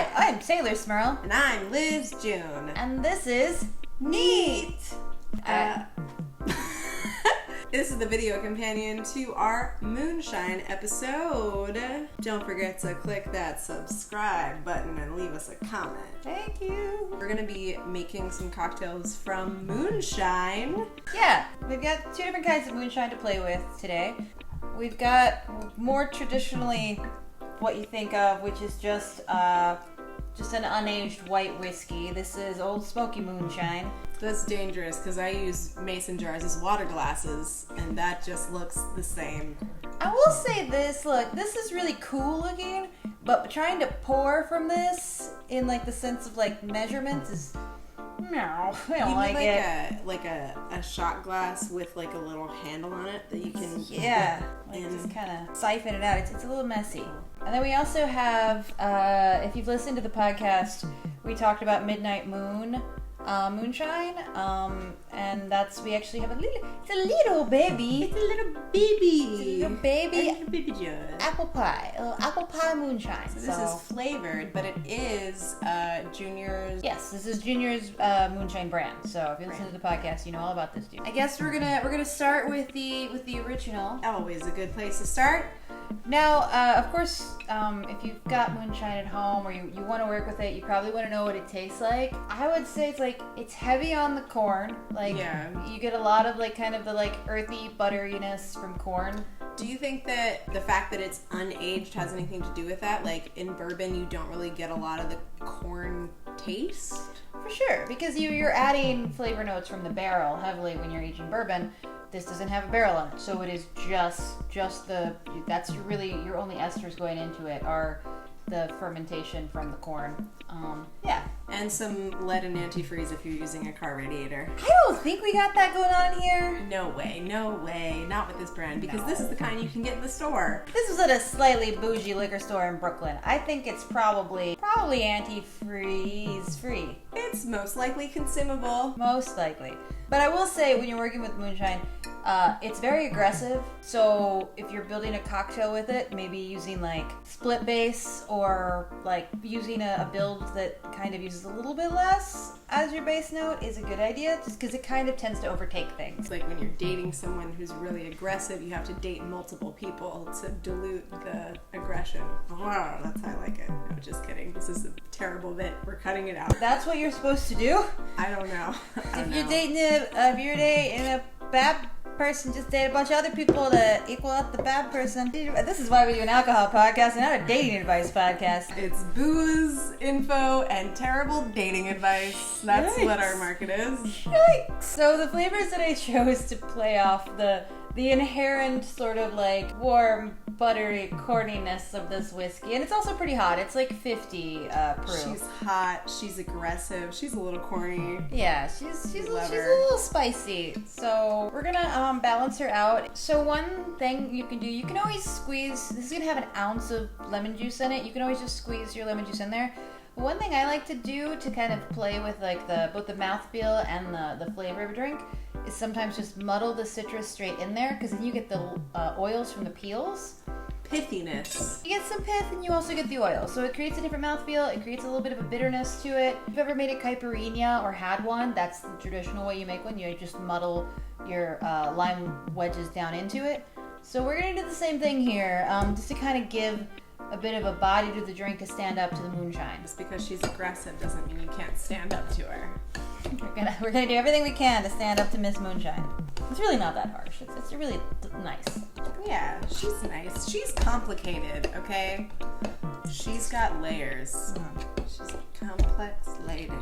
Hi, I'm Taylor Smurl. And I'm Liz June. And this is Neat! This is the video companion to our Moonshine episode. Don't forget to click that subscribe button and leave us a comment. Thank you. We're gonna be making some cocktails from Moonshine. Yeah, we've got two different kinds of moonshine to play with today. We've got more traditionally what you think of, which is just an unaged white whiskey. This is Old Smokey Moonshine. That's dangerous because I use mason jars as water glasses and that just looks the same. I will say this, look, this is really cool looking, but trying to pour from this in like the sense of like measurements is, no, I don't like it. Like a shot glass with like a little handle on it that you can just kind of siphon it out. It's a little messy. And then we also have, if you've listened to the podcast, we talked about Midnight Moonshine, and we actually have a little baby. It's a little baby. Baby jar. Apple Pie, a little Apple Pie Moonshine. So this is flavored, but it is Junior's. Yes, this is Junior's Moonshine brand. So if you listen to the podcast, you know all about this dude. I guess we're gonna start with the original. Always a good place to start. Now, of course, if you've got moonshine at home or you want to work with it, you probably want to know what it tastes like. I would say it's heavy on the corn. You get a lot of kind of the earthy butteriness from corn. Do you think that the fact that it's unaged has anything to do with that? Like in bourbon, you don't really get a lot of the corn taste? For sure, because you're adding flavor notes from the barrel heavily when you're aging bourbon. This doesn't have a barrel on it, so it is just that's your only esters going into it are the fermentation from the corn. And some lead and antifreeze if you're using a car radiator. I don't think we got that going on here. No way, not with this brand, because this is the kind you can get in the store. This was at a slightly bougie liquor store in Brooklyn. I think it's probably antifreeze free. It's most likely consumable. Most likely. But I will say, when you're working with moonshine, it's very aggressive. So if you're building a cocktail with it, maybe using split base or using a build that kind of uses a little bit less as your base note is a good idea, just because it kind of tends to overtake things. It's like when you're dating someone who's really aggressive, you have to date multiple people to dilute the aggression. Wow, that's how I like it. No, just kidding. This is a terrible bit. We're cutting it out. That's what you're supposed to do? I don't know. If you're dating a bad person, just date a bunch of other people to equal out the bad person. This is why we do an alcohol podcast and not a dating advice podcast. It's booze, info, and terrible dating advice. That's what our market is. Yikes. So the flavors that I chose to play off the inherent sort of warm, buttery corniness of this whiskey, and it's also pretty hot. It's 50 proof. She's hot. She's aggressive. She's a little corny. Yeah, she's a little spicy. So we're gonna balance her out. So one thing you can do, you can always squeeze. This is gonna have an ounce of lemon juice in it. You can always just squeeze your lemon juice in there. One thing I like to do to kind of play with both the mouthfeel and the flavor of a drink is sometimes just muddle the citrus straight in there, because then you get the oils from the peels. Pithiness. You get some pith and you also get the oil. So it creates a different mouthfeel. It creates a little bit of a bitterness to it. If you've ever made a caipirinha or had one, that's the traditional way you make one. You just muddle your lime wedges down into it. So we're going to do the same thing here, just to kind of give a bit of a body to the drink to stand up to the moonshine. Just because she's aggressive doesn't mean you can't stand up to her. We're gonna do everything we can to stand up to Miss Moonshine. It's really not that harsh. It's really nice. Yeah, she's nice. She's complicated, okay? She's got layers. She's a complex lady.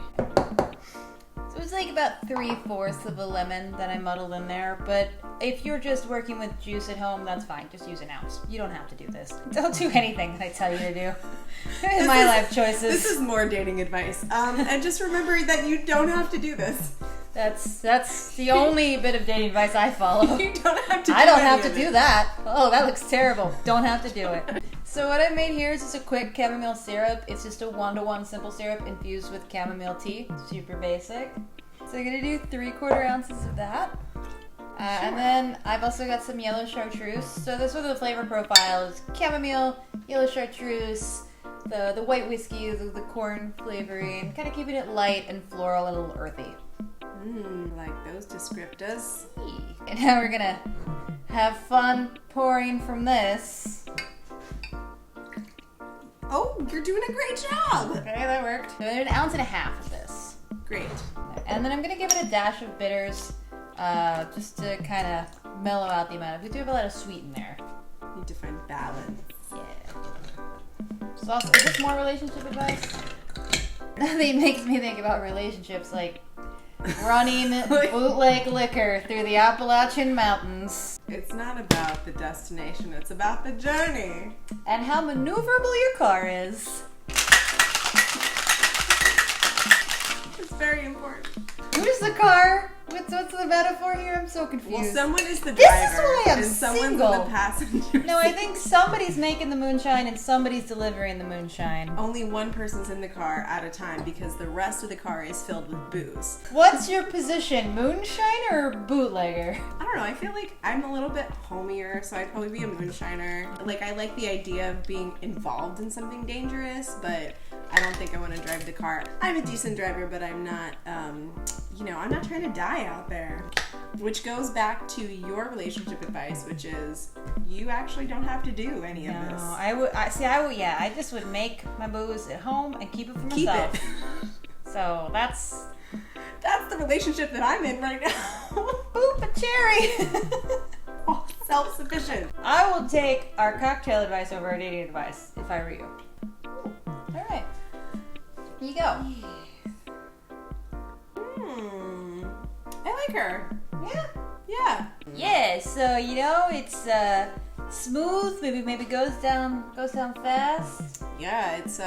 So it's about 3/4 of a lemon that I muddled in there, but if you're just working with juice at home, that's fine. Just use an ounce. You don't have to do this. Don't do anything that I tell you to do. Life choices. This is more dating advice. And just remember that you don't have to do this. That's the only bit of dating advice I follow. You don't have to do I don't have to do that. Oh, that looks terrible. Don't have to do it. So what I made here is just a quick chamomile syrup. It's just a 1-to-1 simple syrup infused with chamomile tea. Super basic. So I'm going to do 3/4 ounces of that. And then I've also got some yellow chartreuse. So this one, the flavor profile is chamomile, yellow chartreuse, the white whiskey, the corn flavoring, kind of keeping it light and floral and a little earthy. Like those descriptors. And now we're gonna have fun pouring from this. Oh, you're doing a great job. Okay, that worked. So an ounce and a half of this. Great. And then I'm gonna give it a dash of bitters, just to kind of mellow out the amount. We do have a lot of sweet in there. Need to find balance. Yeah. So also, is this more relationship advice? Nothing makes me think about relationships like running bootleg liquor through the Appalachian Mountains. It's not about the destination, it's about the journey. And how maneuverable your car is. It's very important. Who's the car? What's the metaphor here? I'm so confused. Well, someone is the driver. This is why I'm and someone's single. the passenger. No, I think somebody's making the moonshine and somebody's delivering the moonshine. Only one person's in the car at a time because the rest of the car is filled with booze. What's your position, moonshine or bootlegger? I don't know, I feel like I'm a little bit homier, so I'd probably be a moonshiner. Like, I like the idea of being involved in something dangerous, but I don't think I want to drive the car. I'm a decent driver, but I'm not, I'm not trying to die out there. Which goes back to your relationship advice, which is you actually don't have to do any of this. I just would make my booze at home and keep it for myself. Keep it. So that's the relationship that I'm in right now. Boop, a cherry. Oh, self-sufficient. I will take our cocktail advice over our dating advice if I were you. All right. Here you go. I like her. Yeah. Yeah. Yeah, so it's smooth, maybe goes down fast. Yeah, it's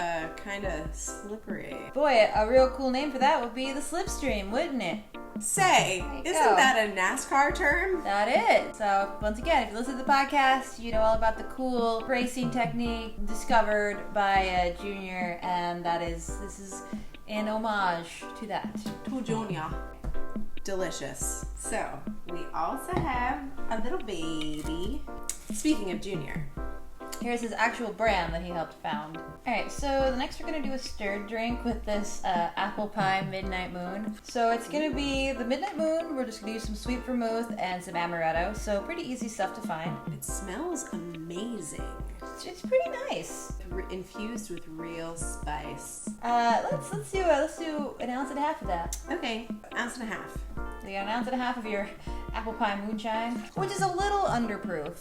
kind of slippery. Boy, a real cool name for that would be the slipstream, wouldn't it? Say, isn't that a NASCAR term? That is. So once again, if you listen to the podcast, you know all about the cool racing technique discovered by Junior, and this is an homage to that. To Junior. Delicious. So, we also have a little baby. Speaking of Junior. Here's his actual brand that he helped found. Alright, so the next we're going to do a stirred drink with this Apple Pie Midnight Moon. So it's going to be the Midnight Moon. We're just going to use some Sweet Vermouth and some Amaretto. So pretty easy stuff to find. It smells amazing. It's pretty nice. Infused with real spice. Let's do an ounce and a half of that. Okay, ounce and a half. So you got an ounce and a half of your Apple Pie Moonshine, which is a little underproof.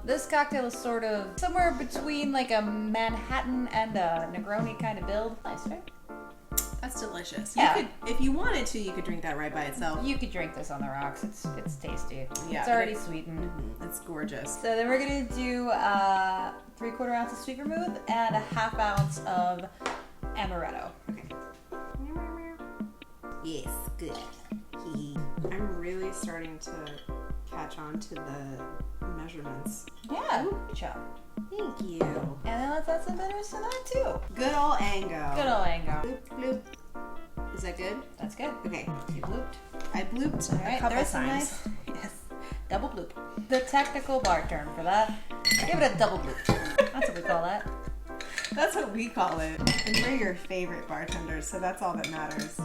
This cocktail is sort of somewhere between like a Manhattan and a Negroni kind of build. Nice, right? That's delicious. Yeah. You could, if you wanted to, you could drink that right by itself. You could drink this on the rocks. It's tasty. Yeah, it's already sweetened. Mm-hmm. It's gorgeous. So then we're gonna do 3/4 ounce of Sweet Vermouth and a 1/2 ounce of Amaretto. Okay. Yes, good. I'm really starting to catch on to the measurements. Yeah, good job. Thank you. And then let's add some bitters to that too. Good old Ango. Good old Ango. Bloop, bloop. Is that good? That's good. Okay. You blooped. I blooped a couple there's some times. nice. Yes. Double bloop. The technical bar term for that. Give it a double bloop. That's what we call that. That's what we call it. And we're your favorite bartenders, so that's all that matters.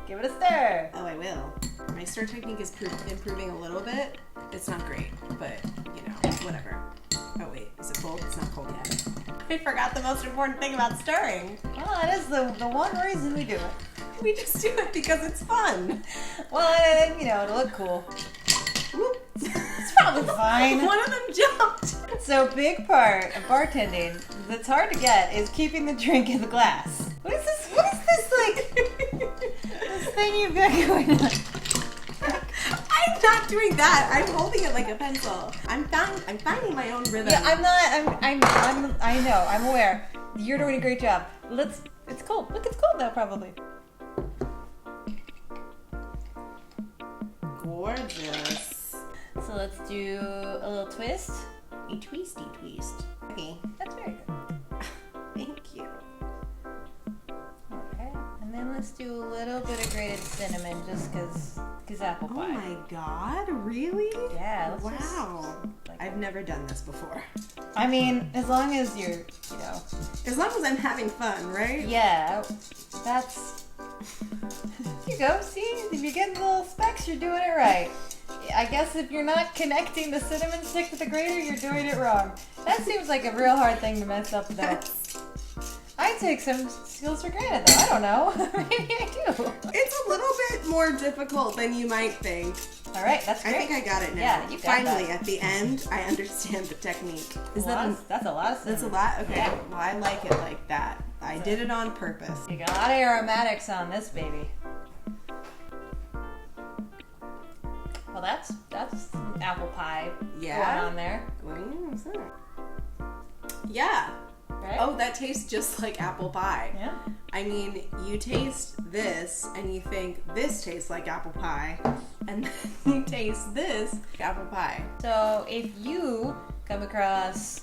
Give it a stir. Oh, I will. My stir technique is improving a little bit. It's not great, but, whatever. Oh, wait. Is it cold? It's not cold yet. I forgot the most important thing about stirring. Well, that is the one reason we do it. We just do it because it's fun. Well, to look cool. Whoop. It's probably fine. One of them jumped. So, big part of bartending that's hard to get is keeping the drink in the glass. What is this, this thing you've got going on? I'm not doing that. I'm holding it like a pencil. I'm finding my own rhythm. Yeah, I know, I'm aware. You're doing a great job. It's cold. Look, it's cold now, probably. Gorgeous. So let's do a little twist. A twisty twist. Okay. That's very good. Thank you. Okay. And then let's do a little bit of grated cinnamon just because apple pie. Oh my god, really? Yeah. Wow. I've never done this before. I mean, as long as you're, As long as I'm having fun, right? Yeah, that's... You go, see? If you're getting the little specks, you're doing it right. I guess if you're not connecting the cinnamon stick to the grater, you're doing it wrong. That seems like a real hard thing to mess up, though. I take some skills for granted, though. I don't know. Maybe I do. It's a little bit more difficult than you might think. All right, that's great. I think I got it now. Yeah, you got Finally, that. at the end, I understand the technique. That's a lot of cinnamon. That's a lot? Okay. Yeah. Well, I like it like that. I did it on purpose. You got a lot of aromatics on this baby. Well, that's apple pie going on there. Yeah. Right? Oh, that tastes just like apple pie. Yeah. I mean, you taste this and you think this tastes like apple pie, and then you taste this apple pie. So if you come across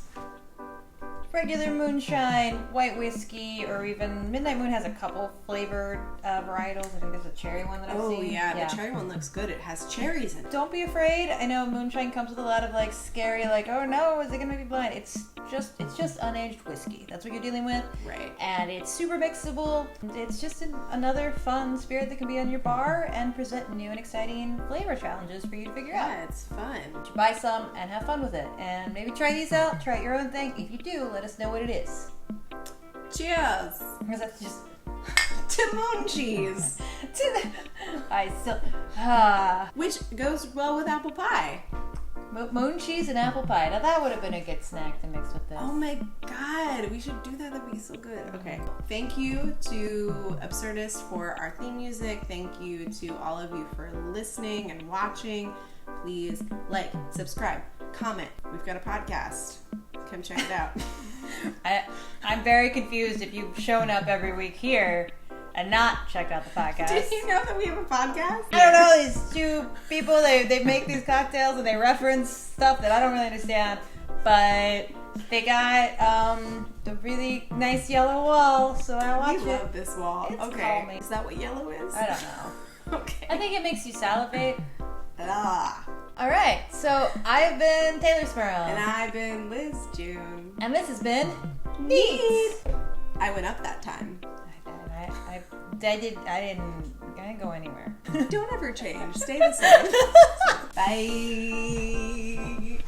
regular moonshine, white whiskey, or even Midnight Moon has a couple flavored varietals. I think there's a cherry one that I've seen. Oh yeah, the cherry one looks good. It has cherries in it. Don't be afraid. I know moonshine comes with a lot of like scary, like, oh no, is it gonna make me blind? It's just unaged whiskey. That's what you're dealing with. Right. And it's super mixable. It's just another fun spirit that can be on your bar and present new and exciting flavor challenges for you to figure out. Yeah, it's fun. Buy some and have fun with it. And maybe try these out. Try your own thing. If you do, let us know what it is. Cheers! Because that's just... To Mooncheese! I still... Which goes well with apple pie. Mooncheese and apple pie. Now that would have been a good snack to mix with this. Oh my god, we should do that. That'd be so good. Okay. Thank you to ABSRDST for our theme music. Thank you to all of you for listening and watching. Please like, subscribe, comment. We've got a podcast. Come check it out. I'm very confused if you've shown up every week here and not checked out the podcast. Did you know that we have a podcast? I don't know, these two people, they make these cocktails and they reference stuff that I don't really understand, but they got the really nice yellow wall, so I watch it. We love this wall. It's okay. calming. Is that what yellow is? I don't know. Okay. I think it makes you salivate. Ah. Alright, so I've been Taylor Sparrow. And I've been Liz June. And this has been Neat. I went up that time. I didn't go anywhere. Don't ever change. Stay the same. Bye.